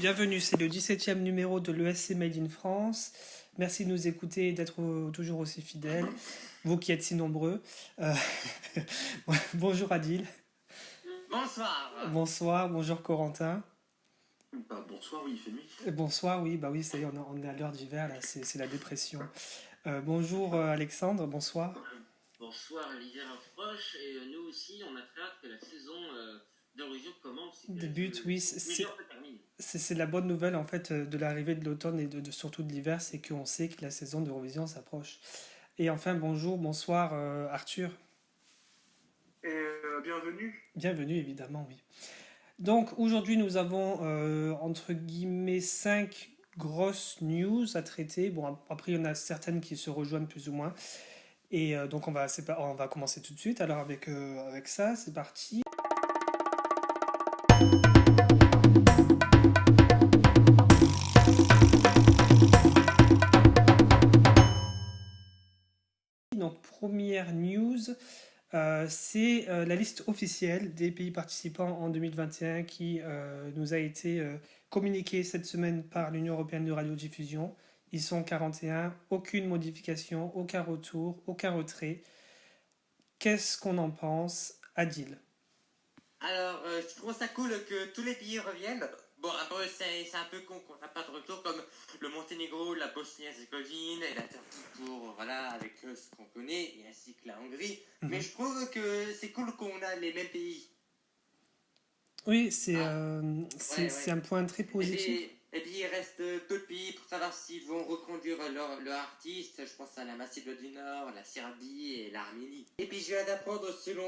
bienvenue, c'est le 17e numéro de l'ESC Made in France. Merci de nous écouter et d'être toujours aussi fidèles, vous qui êtes si nombreux. Euh, Bonjour Adil, Bonsoir. bonsoir, bonjour Corentin. Bonsoir, oui, il fait nuit. Et bonsoir, oui, bah oui, ça y est, on est à l'heure d'hiver, là, c'est la dépression. Bonjour Alexandre, bonsoir. Bonsoir, l'hiver approche et nous aussi, on a très hâte que la saison d'Eurovision commence et que Débute, oui, les meilleurs se terminent. c'est la bonne nouvelle en fait de l'arrivée de l'automne et surtout de l'hiver, c'est qu'on sait que la saison d'Eurovision s'approche. Et enfin, bonjour, bonsoir Arthur. Bienvenue. Bienvenue, évidemment, oui. Donc aujourd'hui, nous avons entre guillemets 5 grosses news à traiter. Bon, après, il y en a certaines qui se rejoignent plus ou moins. Et donc on va commencer tout de suite. Alors avec ça, c'est parti. Donc première news, c'est la liste officielle des pays participants en 2021 qui nous a été communiquée cette semaine par l'Union européenne de radiodiffusion. Ils sont 41, aucune modification, aucun retour, aucun retrait. Qu'est-ce qu'on en pense, Adil? Alors, je trouve ça cool que tous les pays reviennent. Bon, après, c'est un peu con qu'on n'a pas de retour comme le Monténégro, la Bosnie-Herzégovine et la Turquie pour, voilà, avec ce qu'on connaît, et ainsi que la Hongrie. Mais je trouve que c'est cool qu'on a les mêmes pays. Oui, Ouais. c'est un point très positif. Et puis il reste d'autres pays pour savoir s'ils vont reconduire leur artiste. Je pense à la Macédoine du Nord, la Serbie et l'Arménie. Et puis je viens d'apprendre, selon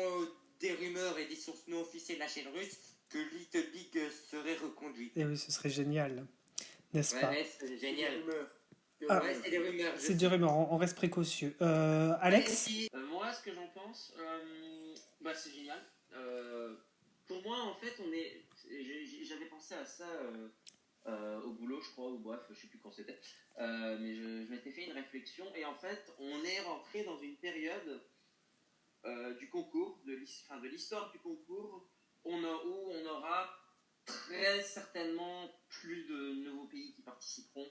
des rumeurs et des sources non officielles de la chaîne russe, que Little Big serait reconduit. Et oui, ce serait génial, n'est-ce pas? Ouais, c'est génial. Ah, Ouais, c'est des rumeurs. c'est des rumeurs, on reste précautieux. Alex? Moi, ce que j'en pense, c'est génial. Pour moi, en fait, j'avais pensé à ça au boulot, je crois, ou bref, je sais plus quand c'était. Mais je m'étais fait une réflexion et en fait, on est rentré dans une période du concours, de l'histoire du concours, où on aura très certainement plus de nouveaux pays qui participeront.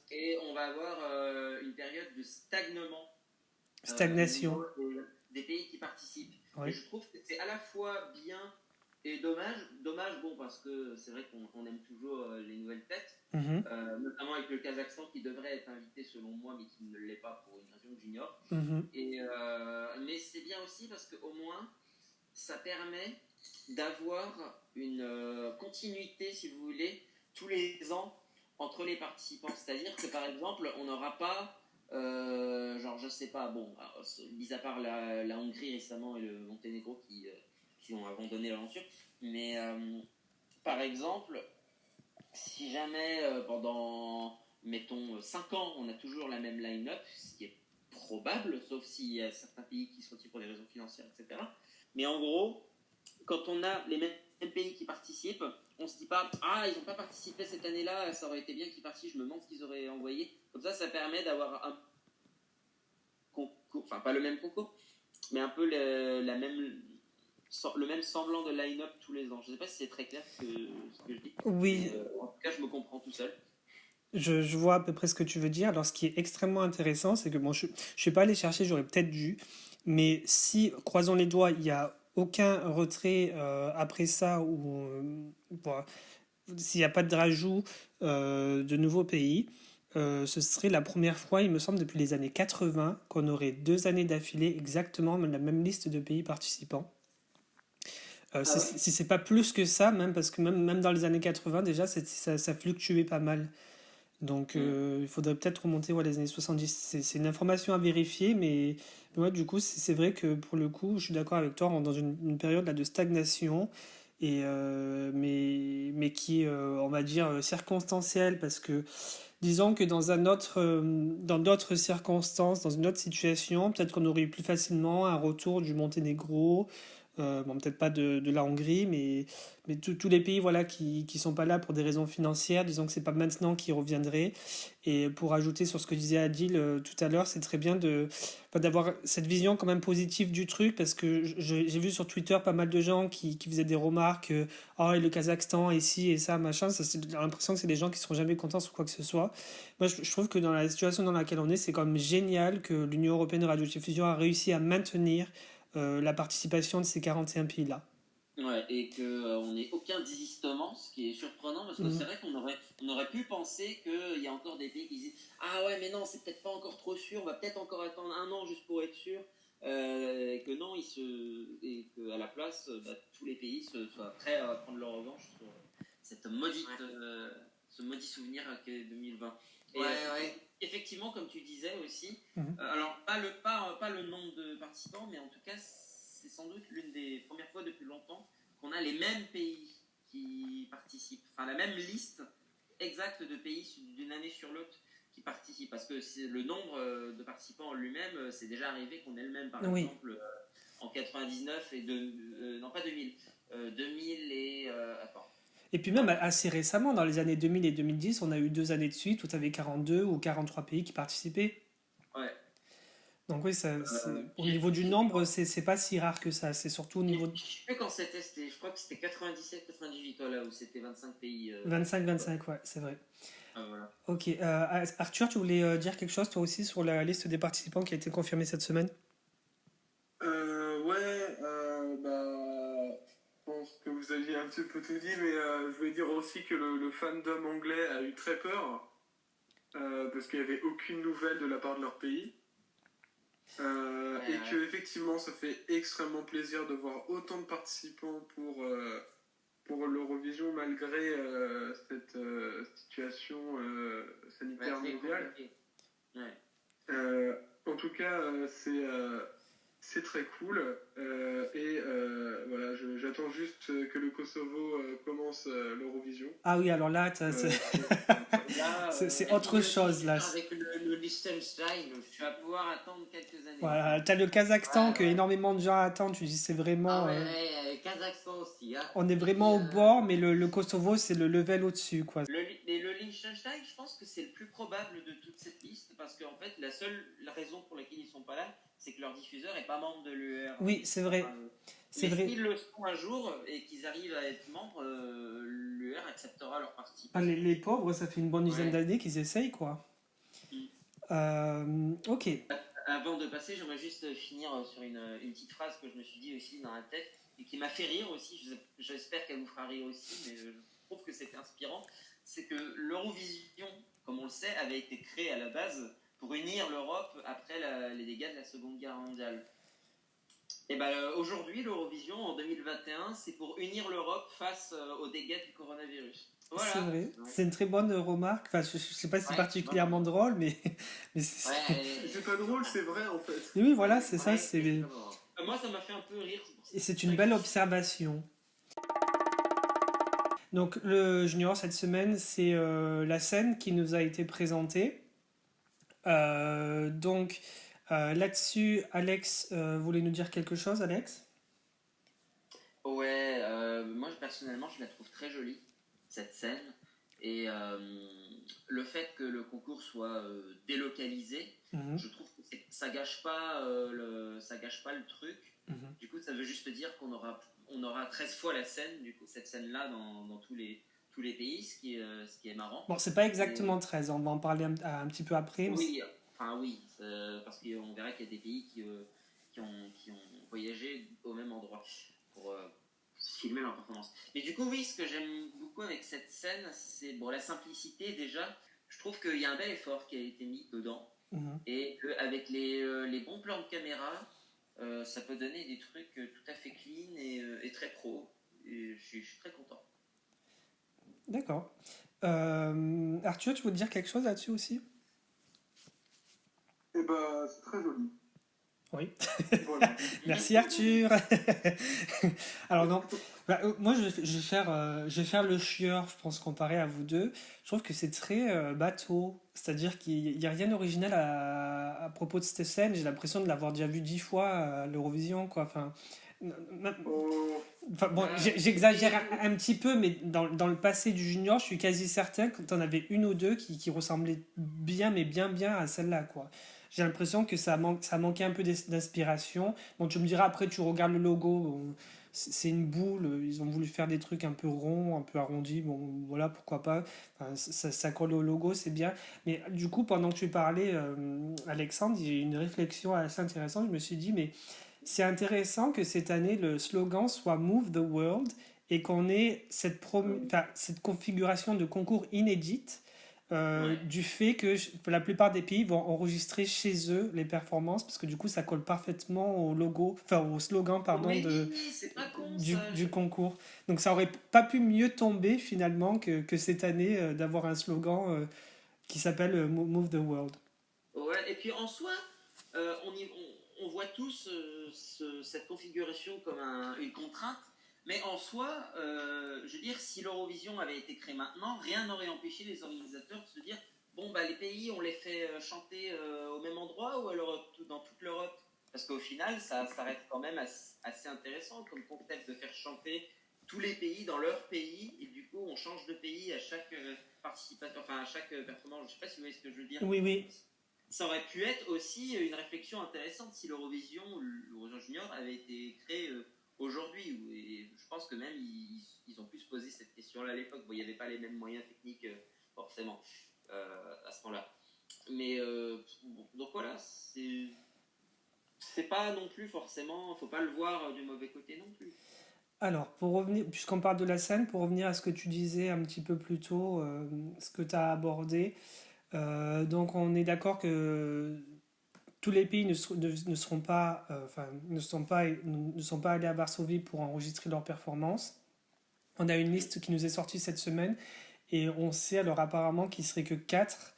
Et on va avoir une période de Stagnation. Des pays qui participent. Oui. Et je trouve que c'est à la fois bien et dommage. Dommage, bon, parce que c'est vrai qu'on aime toujours les nouvelles têtes, notamment avec le Kazakhstan qui devrait être invité selon moi, mais qui ne l'est pas pour une raison que j'ignore. Mais c'est bien aussi parce qu'au moins, ça permet d'avoir une continuité, si vous voulez, tous les ans entre les participants. C'est-à-dire que par exemple, on n'aura pas, je sais pas, bon, mis à part la Hongrie récemment et le Monténégro qui ont abandonné l'aventure, mais par exemple, si jamais pendant, mettons, 5 ans, on a toujours la même line-up, ce qui est probable, sauf s'il y a certains pays qui se retirent pour des raisons financières, etc. Mais en gros, quand on a les mêmes pays qui participent, on se dit pas ils n'ont pas participé cette année-là, ça aurait été bien qu'ils participent, je me demande ce qu'ils auraient envoyé. Comme ça permet d'avoir un concours, enfin pas le même concours, mais un peu le même semblant de line-up tous les ans. Je sais pas si c'est très clair ce que je dis. Oui. Mais, en tout cas, je me comprends tout seul. Je vois à peu près ce que tu veux dire. Alors, ce qui est extrêmement intéressant, c'est que bon, je ne suis pas allé chercher, j'aurais peut-être dû, mais si, croisons les doigts, il n'y a aucun retrait après ça, ou s'il n'y a pas de rajout de nouveaux pays, ce serait la première fois, il me semble, depuis les années 80, qu'on aurait 2 années d'affilée exactement la même liste de pays participants. Si c'est pas plus que ça, même parce que même dans les années 80, déjà, ça fluctuait pas mal. Donc il faudrait peut-être remonter les années 70. C'est une information à vérifier, mais ouais, du coup, c'est vrai que pour le coup, je suis d'accord avec toi, on est dans une période là, de stagnation, mais qui est, on va dire, circonstancielle, parce que disons que dans d'autres circonstances, dans une autre situation, peut-être qu'on aurait eu plus facilement un retour du Monténégro, Bon, peut-être pas de la Hongrie, mais tous les pays voilà, qui sont pas là pour des raisons financières, disons que c'est pas maintenant qu'ils reviendraient. Et pour ajouter sur ce que disait Adil tout à l'heure, c'est très bien enfin, d'avoir cette vision quand même positive du truc, parce que j'ai vu sur Twitter pas mal de gens qui faisaient des remarques, oh, et le Kazakhstan, et ci, et ça, machin, j'ai l'impression que c'est des gens qui seront jamais contents sur quoi que ce soit. Moi, je trouve que dans la situation dans laquelle on est, c'est quand même génial que l'Union européenne de radiodiffusion a réussi à maintenir la participation de ces 41 pays-là. Ouais, et qu'on n'ait aucun désistement, ce qui est surprenant, parce que c'est vrai qu'on aurait pu penser qu'il y a encore des pays qui disent ah ouais, mais non, c'est peut-être pas encore trop sûr, on va peut-être encore attendre un an juste pour être sûr, et que non, et qu'à la place, tous les pays soient prêts à prendre leur revanche sur cette maudite, ce maudit souvenir qu'est 2020. Et effectivement, comme tu disais aussi, alors pas le nombre de participants, mais en tout cas, c'est sans doute l'une des premières fois depuis longtemps qu'on a les mêmes pays qui participent, enfin la même liste exacte de pays d'une année sur l'autre qui participent, parce que le nombre de participants en lui-même, c'est déjà arrivé qu'on ait le même, par exemple, en 99 et non pas 2000, 2000 et attends. Et puis même assez récemment, dans les années 2000 et 2010, on a eu 2 années de suite où tu avais 42 ou 43 pays qui participaient. Ouais. Donc oui, au niveau du nombre, c'est pas si rare que ça. C'est surtout au niveau... Je sais plus quand c'était, je crois que c'était 97-98, là où c'était 25 pays. 25, ouais, c'est vrai. Voilà. Ok, Arthur, tu voulais dire quelque chose toi aussi sur la liste des participants qui a été confirmée cette semaine? Je pense que vous aviez un petit peu tout dit, mais je voulais dire aussi que le fandom anglais a eu très peur, parce qu'il n'y avait aucune nouvelle de la part de leur pays. Et que effectivement ça fait extrêmement plaisir de voir autant de participants pour l'Eurovision malgré cette situation sanitaire mondiale. En tout cas c'est très cool, et voilà, j'attends juste que le Kosovo commence l'Eurovision. Ah oui, alors là, c'est autre chose là. Avec le Liechtenstein, tu vas pouvoir attendre quelques années. Voilà, t'as le Kazakhstan que énormément de gens attendent. Tu dis c'est vraiment. Kazakhstan aussi. Hein. On est vraiment au bord, mais le Kosovo c'est le level au-dessus, quoi. Le Liechtenstein, je pense que c'est le plus probable de toute cette liste, parce qu'en fait, la raison pour laquelle ils sont pas là, c'est que leur diffuseur est pas membre de l'UER. Oui, c'est vrai. C'est vrai. S'ils le sont un jour et qu'ils arrivent à être membres, l'UER acceptera leur participation. Ah, les pauvres, ça fait une bonne dizaine d'années qu'ils essayent, quoi. Ok. Avant de passer, j'aimerais juste finir sur une petite phrase que je me suis dit aussi dans la tête et qui m'a fait rire aussi. J'espère qu'elle vous fera rire aussi, mais je trouve que c'était inspirant. C'est que l'Eurovision, comme on le sait, avait été créée à la base pour unir l'Europe après les dégâts de la Seconde Guerre mondiale. Et aujourd'hui, l'Eurovision en 2021, c'est pour unir l'Europe face aux dégâts du coronavirus. Voilà. C'est vrai, c'est une très bonne remarque. Enfin, je sais pas si c'est particulièrement drôle, mais c'est pas drôle, c'est vrai en fait. Et oui, voilà, c'est ça. Moi, ça m'a fait un peu rire. Et c'est une belle observation. Donc, le Junior cette semaine, c'est la scène qui nous a été présentée. Là-dessus, Alex voulait nous dire quelque chose, Alex? Ouais, moi personnellement, je la trouve très jolie, cette scène. Et le fait que le concours soit délocalisé, je trouve que ça gâche pas le truc. Du coup, ça veut juste dire qu'on aura 13 fois la scène, du coup, cette scène-là dans tous les pays, ce qui est marrant. Bon, c'est pas exactement 13, on va en parler un petit peu après. Oui, parce qu'on verra qu'il y a des pays qui ont voyagé au même endroit pour filmer leur performance. Mais du coup, oui, ce que j'aime beaucoup avec cette scène, c'est la simplicité déjà. Je trouve qu'il y a un bel effort qui a été mis dedans. Et avec les bons plans de caméra, ça peut donner des trucs tout à fait clean et très pro. Et je suis très content. D'accord. Arthur, tu veux dire quelque chose là-dessus aussi? Eh c'est très joli. Oui. Voilà. Merci Arthur. Alors non, moi je vais faire le chieur, je pense, comparé à vous deux. Je trouve que c'est très bateau, c'est-à-dire qu'il n'y a rien d'original à propos de cette scène. J'ai l'impression de l'avoir déjà vu 10 fois à l'Eurovision, quoi. Enfin, Oh, Enfin, bon, j'exagère un petit peu, mais dans le passé du junior, je suis quasi certain que tu en avais une ou deux qui ressemblaient bien, mais bien à celle-là, quoi. J'ai l'impression que ça manquait un peu d'inspiration. Bon, tu me diras, après, tu regardes le logo, bon, c'est une boule, ils ont voulu faire des trucs un peu ronds, un peu arrondis, bon, voilà, pourquoi pas. Enfin, ça colle au logo, c'est bien. Mais du coup, pendant que tu parlais, Alexandre, j'ai eu une réflexion assez intéressante. Je me suis dit, mais c'est intéressant que cette année, le slogan soit Move the World et qu'on ait enfin, cette configuration de concours inédite Ouais. du fait que la plupart des pays vont enregistrer chez eux les performances parce que du coup, ça colle parfaitement au logo, enfin au slogan, pardon, Oui, c'est pas con ça. du concours. Donc ça aurait pas pu mieux tomber finalement que cette année d'avoir un slogan qui s'appelle Move the World. Ouais, et puis en soi, on voit tous cette configuration comme une contrainte, mais en soi, je veux dire, si l'Eurovision avait été créée maintenant, rien n'aurait empêché les organisateurs de se dire, bon, bah, les pays, on les fait chanter au même endroit ou alors dans toute l'Europe. Parce qu'au final, ça reste quand même assez intéressant comme concept de faire chanter tous les pays dans leur pays, et du coup, on change de pays à chaque participateur, enfin à chaque performance. Je sais pas si vous voyez ce que je veux dire. Oui, oui. Ça aurait pu être aussi une réflexion intéressante si l'Eurovision ou l'Eurovision Junior avait été créé aujourd'hui. Et je pense que même ils ont pu se poser cette question-là à l'époque. Bon, il n'y avait pas les mêmes moyens techniques forcément à ce moment-là. Mais bon, donc voilà, c'est pas non plus forcément, faut pas le voir du mauvais côté non plus. Alors, pour revenir, puisqu'on parle de la scène, pour revenir à ce que tu disais un petit peu plus tôt, ce que tu as abordé, donc on est d'accord que tous les pays ne seront pas, enfin, ne sont pas allés à Varsovie pour enregistrer leurs performances. On a une liste qui nous est sortie cette semaine et on sait alors apparemment qu'il ne serait que 4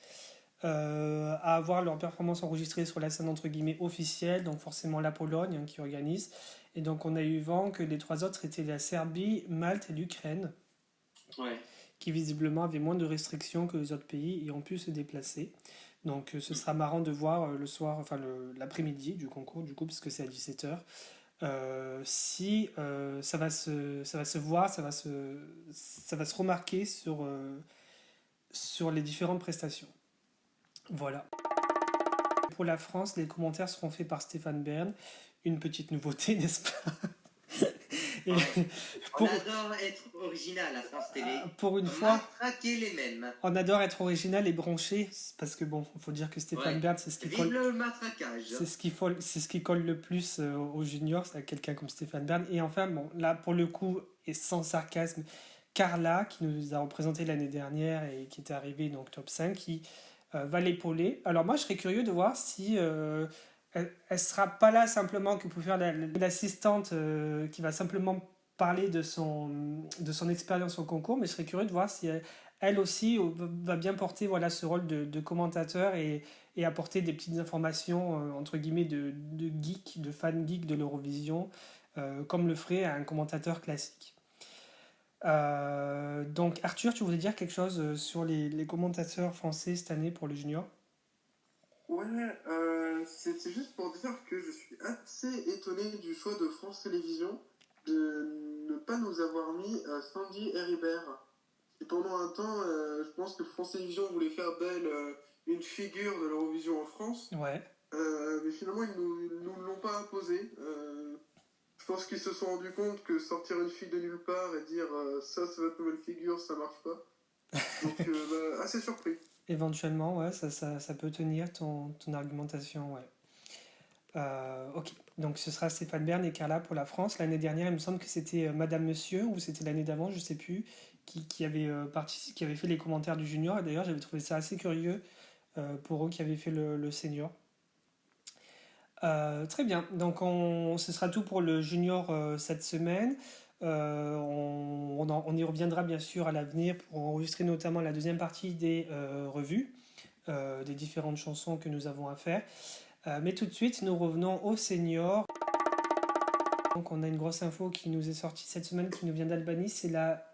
à avoir leurs performances enregistrées sur la scène entre guillemets officielle, donc forcément la Pologne qui organise. Et donc on a eu vent que les 3 autres étaient la Serbie, Malte et l'Ukraine, Ouais. qui visiblement avaient moins de restrictions que les autres pays et ont pu se déplacer. Donc ce sera marrant de voir le soir, enfin l'après-midi du concours, du coup, parce que c'est à 17h, si ça va se voir, ça va se remarquer sur les différentes prestations. Voilà. Pour la France, les commentaires seront faits par Stéphane Bern. Une petite nouveauté, n'est-ce pas? Et On pour, adore être original à France Télé. pour une On fois, matraquer les mêmes. on adore être original et branché, parce que bon, il faut dire que Stéphane Ouais. Bern, c'est ce qui Vive colle, le matraquage. c'est ce qui colle le plus aux juniors, c'est à quelqu'un comme Stéphane Bern. Et enfin, bon, là, pour le coup, et sans sarcasme, Carla, qui nous a représenté l'année dernière et qui était arrivée donc top 5, qui va l'épauler. Alors moi, je serais curieux de voir si elle sera pas là simplement que pour faire l'assistante qui va simplement parler de son expérience au concours, mais je serais curieux de voir si elle aussi va bien porter voilà, ce rôle de commentateur et apporter des petites informations, entre guillemets, de geek, de fan geek de l'Eurovision, comme le ferait un commentateur classique. Donc Arthur, tu voulais dire quelque chose sur les commentateurs français cette année pour le junior? ouais, c'était juste pour dire que je suis assez étonné du choix de France Télévisions de ne pas nous avoir mis Sandy Heribert. Et pendant un temps, je pense que France Télévisions voulait faire d'elle une figure de l'Eurovision en France, Ouais. mais finalement ils nous l'ont pas imposé. Je pense qu'ils se sont rendus compte que sortir une fille de nulle part et dire ça c'est votre nouvelle figure, ça marche pas. Donc assez surpris. Éventuellement, ouais, ça peut tenir ton argumentation, ouais. Ok, donc ce sera Stéphane Bern et Carla pour la France. L'année dernière, il me semble que c'était Madame Monsieur, ou c'était l'année d'avant, je sais plus, qui avait qui avait fait les commentaires du junior. Et d'ailleurs, j'avais trouvé ça assez curieux pour eux qui avaient fait le senior. Très bien, donc ce sera tout pour le junior cette semaine. On y reviendra bien sûr à l'avenir pour enregistrer notamment la deuxième partie des revues, des différentes chansons que nous avons à faire. Mais tout de suite, nous revenons au senior. Donc on a une grosse info qui nous est sortie cette semaine, qui nous vient d'Albanie, c'est la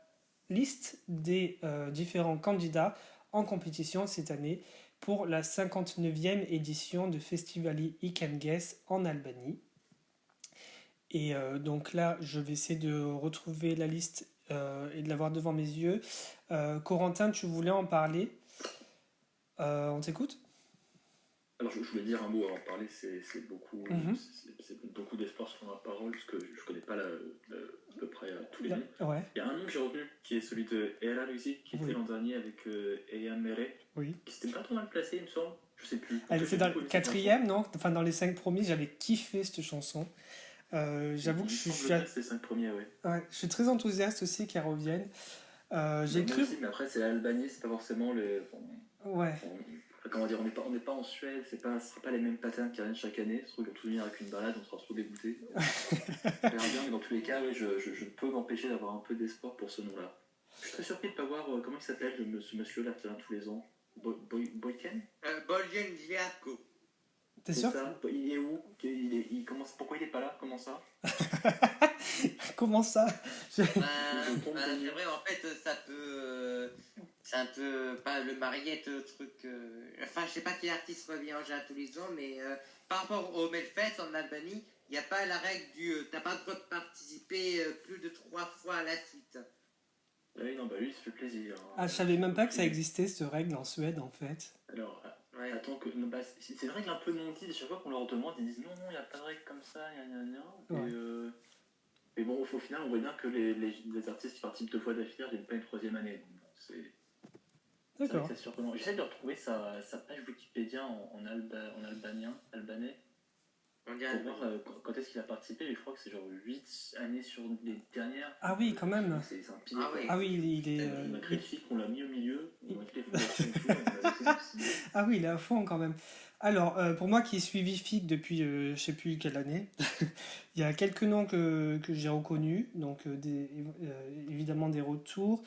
liste des différents candidats en compétition cette année pour la 59e édition de Festivali I Can Guess en Albanie. Et donc là, je vais essayer de retrouver la liste et de l'avoir devant mes yeux. Corentin, tu voulais en parler? On t'écoute? Alors, je voulais dire un mot avant de parler, c'est beaucoup, Mhm. c'est beaucoup d'espoir sur la parole, parce que je connais pas à peu près tous les noms. Ouais, Il y a un nom que j'ai retenu, qui est celui de Era Luisi, qui oui, était l'an dernier avec Eyan Mere, oui. qui s'était pas trop mal placé, il me semble. Je sais plus. En tout Elle cas, était j'ai dans le beaucoup aimé cette chanson. quatrième, non? Enfin, dans les 5 premiers, j'avais kiffé cette chanson. J'avoue que Il me semble bien que c'était les 5 premiers, ouais. ouais, je suis très enthousiaste aussi qu'elle revienne. J'ai Moi cru. aussi, mais après, c'est l'Albanie, c'est pas forcément le. Ouais, Comment dire, on n'est pas en Suède, ce sera pas les mêmes patterns qui reviennent chaque année. Ce truc, on tout venir avec une balade, on sera trop dégoûté. On verra bien, mais dans tous les cas, ouais, je ne peux m'empêcher d'avoir un peu d'espoir pour ce nom-là. Je suis très surpris de ne pas voir comment il s'appelle ce monsieur-là qui vient tous les ans. Boyken. Bolgen Giaco. t'es C'est sûr? ça. Il est où? Pourquoi il est pas là? Comment ça? Comment ça? Je tombe C'est des nues. vrai, en fait, ça peut. C'est un peu. Pas le mariette, truc. Enfin, je sais pas quel artiste revient en général tous les ans, mais par rapport au Melfest en Albanie, il n'y a pas la règle du. T'as pas le droit de participer plus de 3 fois à la suite. Ah oui, non, bah lui, il se fait plaisir. Ah, je savais même pas que ça existait, cette règle en Suède, en fait. Alors, Ouais. attends que. Non, bah, c'est une règle un peu non dite. Chaque fois qu'on leur demande, ils disent non, non, il n'y a pas de règle comme ça, gna gna gna. Ouais. Mais bon, au final, on voit bien que les artistes qui participent 2 fois d'affilée ne viennent pas une 3e année. Donc, bon, c'est vrai D'accord. que c'est surprenant. J'essaie de retrouver sa page Wikipédia en albanais, On pour dirait. voir quand est-ce qu'il a participé. Et je crois que c'est genre 8 années sur les dernières. Ah oui, quand même. C'est un pilier. Ah oui. Ah oui, il est. On a créé le cycle, on l'a mis au milieu, on a créé les fondations et tout, on l'a laissé décider. Ah oui, il est à fond quand même. Alors, pour moi qui suis FIC depuis je sais plus quelle année, il y a quelques noms que j'ai reconnus, donc évidemment des retours.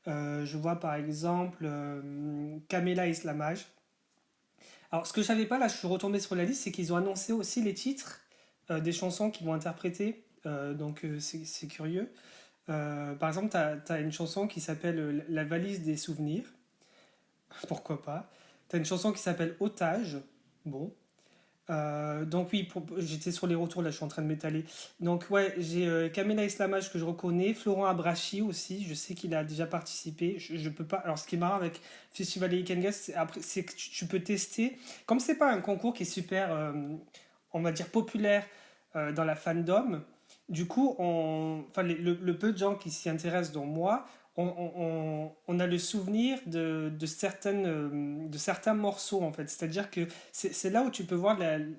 Je vois par exemple Kamela Islamaj. Alors, ce que je savais pas, là, je suis retombé sur la liste, c'est qu'ils ont annoncé aussi les titres des chansons qu'ils vont interpréter. Donc, c'est curieux. Par exemple, tu as une chanson qui s'appelle La valise des souvenirs. Pourquoi pas. Tu as une chanson qui s'appelle Otage. Bon. Donc, oui, j'étais sur les retours, là, je suis en train de m'étaler. Donc, ouais, j'ai Kamela Islamaj que je reconnais. Florent Abrachi aussi, je sais qu'il a déjà participé. Je peux pas. Alors, ce qui est marrant avec Festival et Weekend Guest, c'est que tu peux tester. Comme c'est pas un concours qui est super, on va dire, populaire dans la fandom, du coup, enfin, le peu de gens qui s'y intéressent, dont moi, on a le souvenir de certains morceaux, en fait. C'est-à-dire que c'est là où tu peux voir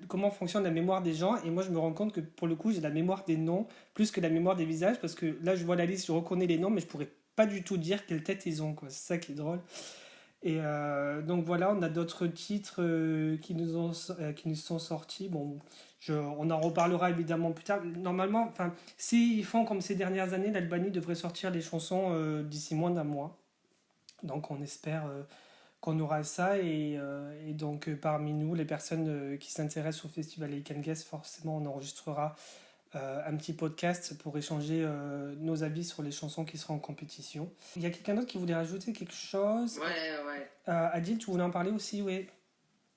comment fonctionne la mémoire des gens. Et moi, je me rends compte que pour le coup, j'ai la mémoire des noms plus que la mémoire des visages. Parce que là, je vois la liste, je reconnais les noms, mais je pourrais pas du tout dire quelle tête ils ont, quoi. C'est ça qui est drôle. Et donc voilà, on a d'autres titres qui nous sont sortis. Bon, on en reparlera évidemment plus tard. Normalement, enfin, s'ils font comme ces dernières années, l'Albanie devrait sortir les chansons d'ici moins d'un mois. Donc on espère qu'on aura ça. Et donc parmi nous, les personnes qui s'intéressent au festival Weekend Guest, forcément, on enregistrera un petit podcast pour échanger nos avis sur les chansons qui seront en compétition. Il y a quelqu'un d'autre qui voulait rajouter quelque chose? Ouais. Adil, tu voulais en parler aussi, oui.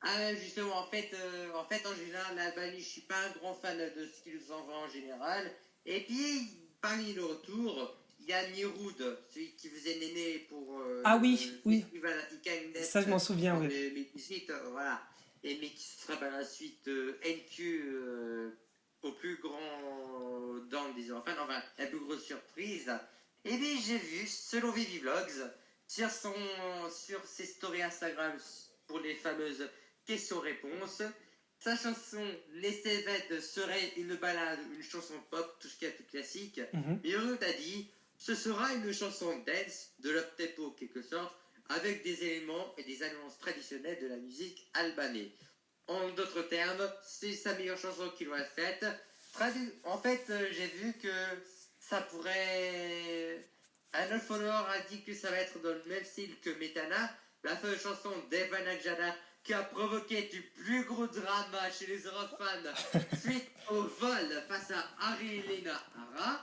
Ah, justement, en fait, en général, l'Albanie, je suis pas un grand fan de ce qu'ils envoient en général. Et puis, parmi le retour, il y a Niroud, celui qui faisait Néné pour Ah oui, oui. Festival Icannet Ça, je m'en souviens, en oui. 2018, voilà. Et mais qui sera par la suite NQ au plus grand dans des enfants, enfin, la plus grosse surprise. Et puis, j'ai vu, selon Vivi Vlogs, sur ses stories Instagram pour les fameuses questions-réponses, sa chanson Les Cévettes serait une balade, une chanson pop, tout ce qui est plus classique. Mhm. Mais Ruth a dit ce sera une chanson dance, de l'up-tempo en quelque sorte, avec des éléments et des annonces traditionnelles de la musique albanaise. En d'autres termes, c'est sa meilleure chanson qu'il aurait faite. En fait, j'ai vu que ça pourrait. Un autre follower a dit que ça va être dans le même style que Metana, la fameuse chanson d'Evan Akjada qui a provoqué du plus gros drama chez les Eurofans suite au vol face à Ari-Lena Ara.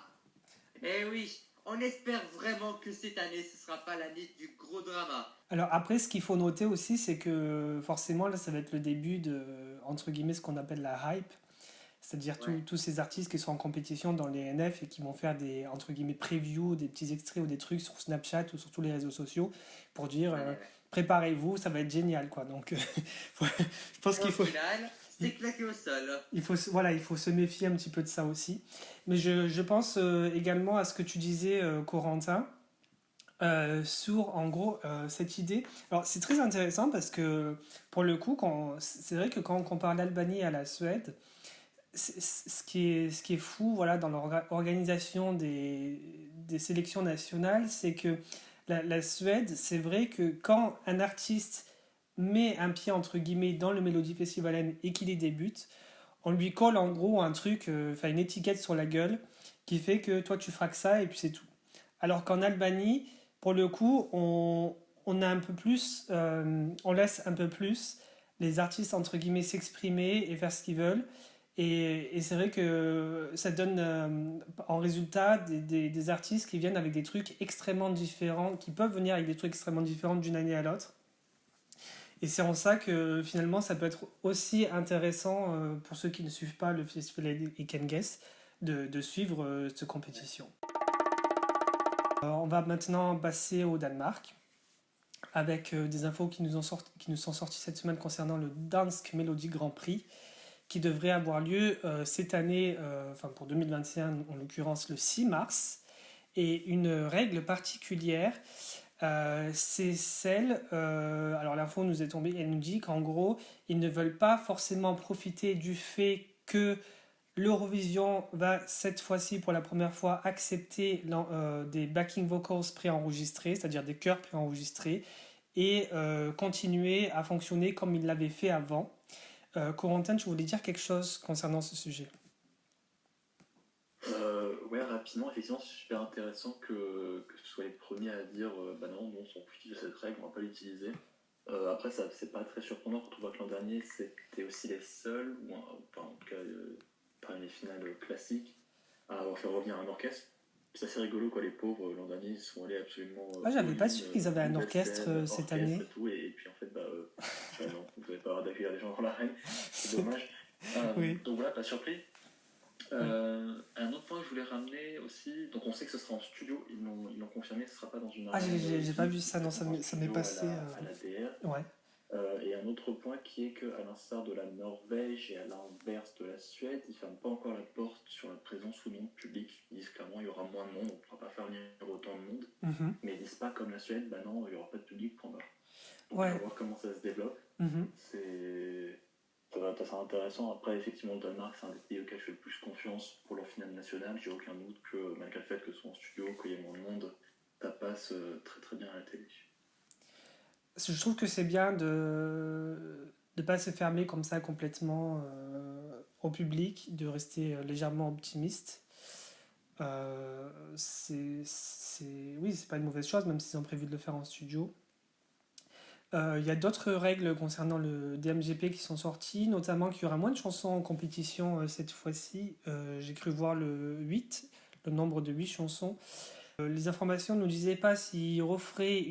Et oui, on espère vraiment que cette année, ce ne sera pas l'année du gros drama. Alors après, ce qu'il faut noter aussi, c'est que forcément, là, ça va être le début de, entre guillemets, ce qu'on appelle la hype. C'est-à-dire Ouais. tous ces artistes qui sont en compétition dans les NF et qui vont faire des, entre guillemets, previews, des petits extraits ou des trucs sur Snapchat ou sur tous les réseaux sociaux pour dire Ouais, ouais. préparez-vous, ça va être génial, quoi. Donc, je pense Et qu'il au faut, final, c'est claqué au sol. voilà, il faut se méfier un petit peu de ça aussi. Mais je pense également à ce que tu disais, Corentin, sur en gros cette idée. Alors c'est très intéressant parce que pour le coup, c'est vrai que quand on compare l'Albanie à la Suède, ce qui est fou voilà, dans l'organisation des sélections nationales, c'est que la Suède, c'est vrai que quand un artiste met un pied entre guillemets dans le Melody Festival et qu'il y débute, on lui colle en gros un truc, enfin une étiquette sur la gueule qui fait que toi tu feras que ça et puis c'est tout. Alors qu'en Albanie, pour le coup, on a un peu plus, on laisse un peu plus les artistes entre guillemets s'exprimer et faire ce qu'ils veulent. Et c'est vrai que ça donne en résultat des artistes qui viennent avec des trucs extrêmement différents, qui peuvent venir avec des trucs extrêmement différents d'une année à l'autre. Et c'est en ça que finalement ça peut être aussi intéressant pour ceux qui ne suivent pas le festival Can Guess de suivre cette compétition. On va maintenant passer au Danemark avec des infos qui nous sont sorties cette semaine concernant le Dansk Melody Grand Prix qui devrait avoir lieu cette année, enfin pour 2021 en l'occurrence le 6 mars. Et une règle particulière, c'est celle, alors l'info nous est tombée, elle nous dit qu'en gros, ils ne veulent pas forcément profiter du fait que l'Eurovision va cette fois-ci pour la première fois accepter des backing vocals préenregistrés, c'est-à-dire des chœurs préenregistrés, et continuer à fonctionner comme ils l'avaient fait avant. Corentin, tu voulais dire quelque chose concernant ce sujet? Ouais, rapidement, effectivement, c'est super intéressant que ce soit les premiers à dire bah non, on s'en fiche de cette règle, on va pas l'utiliser. Après, ça, c'est pas très surprenant quand on voit que l'an dernier, c'était aussi les seuls, ou enfin, en tout cas, parmi les finales classiques, à avoir fait revenir un orchestre. C'est assez rigolo, quoi, les pauvres, l'an dernier, ils sont allés absolument Ah, j'avais pas all-in, su qu'ils avaient un nouvelle orchestre scène, cette orchestre année. et tout, et puis en fait, bah, non, vous n'avez pas d'accueillir les gens dans l'arène, c'est dommage. Oui. Donc voilà, pas surpris. Un autre point que je voulais ramener aussi, donc on sait que ce sera en studio, ils l'ont confirmé, ce sera pas dans une Ah, arène. j'ai pas vu ça, non, ça m'est passé. À la DR. Ouais. Et un autre point qui est qu'à l'instar de la Norvège et à l'inverse de la Suède, ils ne ferment pas encore la porte sur la présence ou non de public. Ils disent clairement il y aura moins de monde, on ne pourra pas faire venir autant de monde. Mhm. Mais ils disent pas comme la Suède, bah non, il n'y aura pas de public, point barre. Donc Ouais. on va voir comment ça se développe. Mhm. Ça va être assez intéressant. Après, effectivement, le Danemark, c'est un des pays auxquels je fais le plus confiance pour leur finale nationale. J'ai aucun doute que, malgré le fait que ce soit en studio, qu'il y ait moins de monde, ça passe très très bien à la télé. Je trouve que c'est bien de ne pas se fermer comme ça complètement au public, de rester légèrement optimiste. Oui, c'est pas une mauvaise chose, même s'ils ont prévu de le faire en studio. Il y a d'autres règles concernant le DMGP qui sont sorties, notamment qu'il y aura moins de chansons en compétition cette fois-ci. J'ai cru voir le nombre de 8 chansons. Les informations ne nous disaient pas s'ils referaient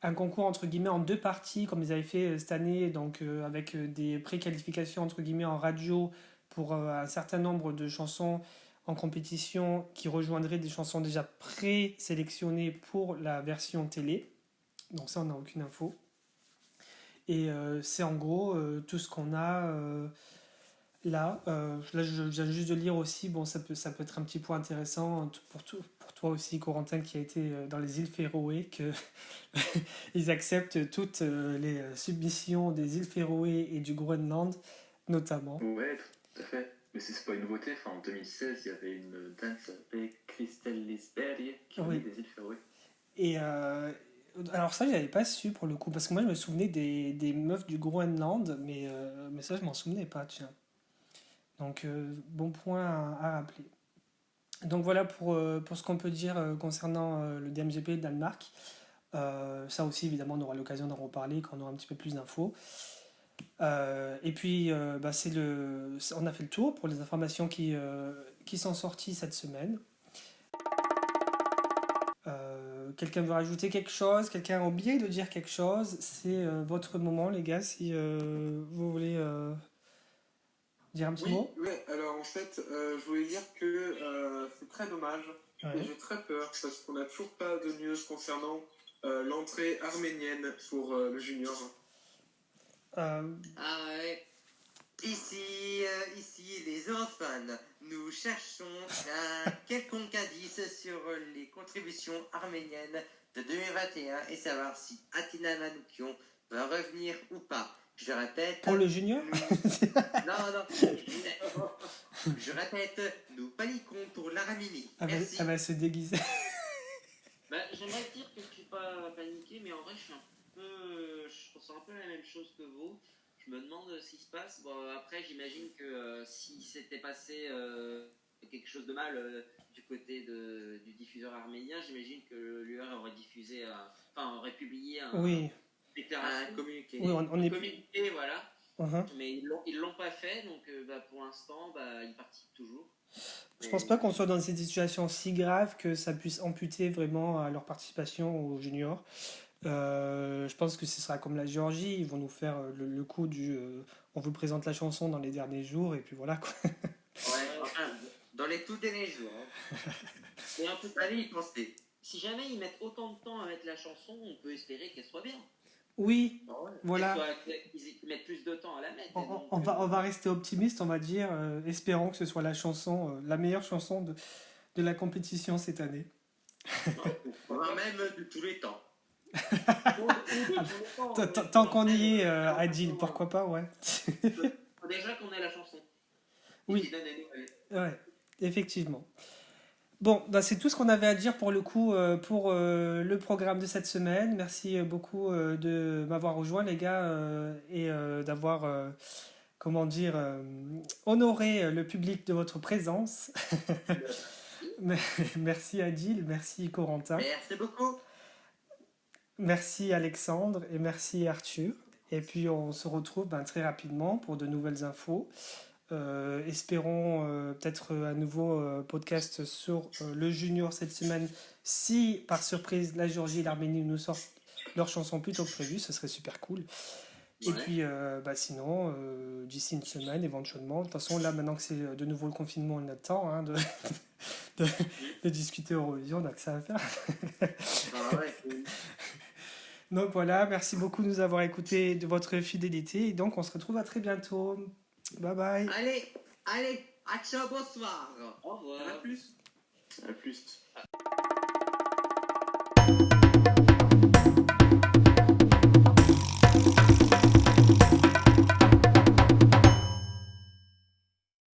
un concours entre guillemets en 2 parties, comme ils avaient fait cette année, donc avec des préqualifications entre guillemets en radio pour un certain nombre de chansons en compétition qui rejoindraient des chansons déjà présélectionnées pour la version télé. Donc ça, on n'a aucune info. Et c'est en gros tout ce qu'on a là. Là, je viens juste de lire aussi, bon, ça peut être un petit point intéressant pour toi aussi, Corentin, qui a été dans les îles Féroé, qu'ils acceptent toutes les submissions des îles Féroé et du Groenland, notamment. Ouais, tout à fait. Mais c'est pas une nouveauté. Enfin, en 2016, il y avait une dame qui s'appelait Christelle Lisberg qui venait des îles Féroé. Et alors ça, j'avais pas su pour le coup, parce que moi, je me souvenais des meufs du Groenland, mais ça, je m'en souvenais pas, tiens. Donc, bon point à rappeler. Donc voilà pour ce qu'on peut dire concernant le DMGP de Danemark. Ça aussi, évidemment, on aura l'occasion d'en reparler quand on aura un petit peu plus d'infos. Et puis, on a fait le tour pour les informations qui sont sorties cette semaine. Quelqu'un veut rajouter quelque chose? Quelqu'un a oublié de dire quelque chose? C'est votre moment, les gars, si vous voulez dire un petit Oui, mot? oui, alors en fait, je voulais dire que c'est très dommage Ouais. et j'ai très peur parce qu'on n'a toujours pas de news concernant l'entrée arménienne pour le junior. Euh, Ah ouais. Ici, les Eurofans, nous cherchons un quelconque indice sur les contributions arméniennes de 2021 et savoir si Atina Manoukian va revenir ou pas. Je répète. pour le junior? Non. Je répète, nous paniquons pour l'Aramini. Merci. Elle va se déguiser. J'aimerais dire que je suis pas paniqué, mais en vrai, je ressens un peu la même chose que vous. Je me demande ce qui se passe. Bon, après, j'imagine que si s'était passé quelque chose de mal du côté du diffuseur arménien, j'imagine que l'UR aurait diffusé, aurait publié Oui. déclaration. Un communiqué. Oui, on est... Communiqué, voilà. Uh-huh. Mais ils l'ont pas fait, donc pour l'instant, ils participent toujours. Je pense pas qu'on soit dans une situation si grave que ça puisse amputer vraiment à leur participation aux juniors. Je pense que ce sera comme la Géorgie, ils vont nous faire le coup du on vous présente la chanson dans les derniers jours et puis voilà quoi. Ouais, enfin, dans les tout derniers jours. Et un peu Allez y penser. si jamais ils mettent autant de temps à mettre la chanson, on peut espérer qu'elle soit bien. Oui, Ouais. voilà. Qu'ils mettent plus de temps à la mettre. On va rester optimiste, on va dire, espérons que ce soit la chanson, la meilleure chanson de la compétition cette année. Voire même de tous les temps. Tant qu'on y est, Adil, pourquoi pas, ouais. Faut déjà qu'on ait la chanson. Oui. Qui donne des nouvelles. Ouais, effectivement. Bon, c'est tout ce qu'on avait à dire pour le coup pour le programme de cette semaine. Merci beaucoup de m'avoir rejoint, les gars, et d'avoir, comment dire, honoré le public de votre présence. Merci Adil, merci Corentin, Merci beaucoup. merci Alexandre et merci Arthur. Et puis on se retrouve très rapidement pour de nouvelles infos. Espérons peut-être un nouveau podcast sur le junior cette semaine. Si par surprise la Géorgie et l'Arménie nous sortent leurs chansons plus tôt que prévu, ce serait super cool. Et puis sinon, d'ici une semaine éventuellement. De toute façon, là maintenant que c'est de nouveau le confinement, on a le temps de discuter Eurovision, on a que ça à faire. Donc voilà, merci beaucoup de nous avoir écoutés, de votre fidélité. Et donc on se retrouve à très bientôt. Bye bye. Allez, à ciao, bonsoir. Au revoir. À plus. À plus.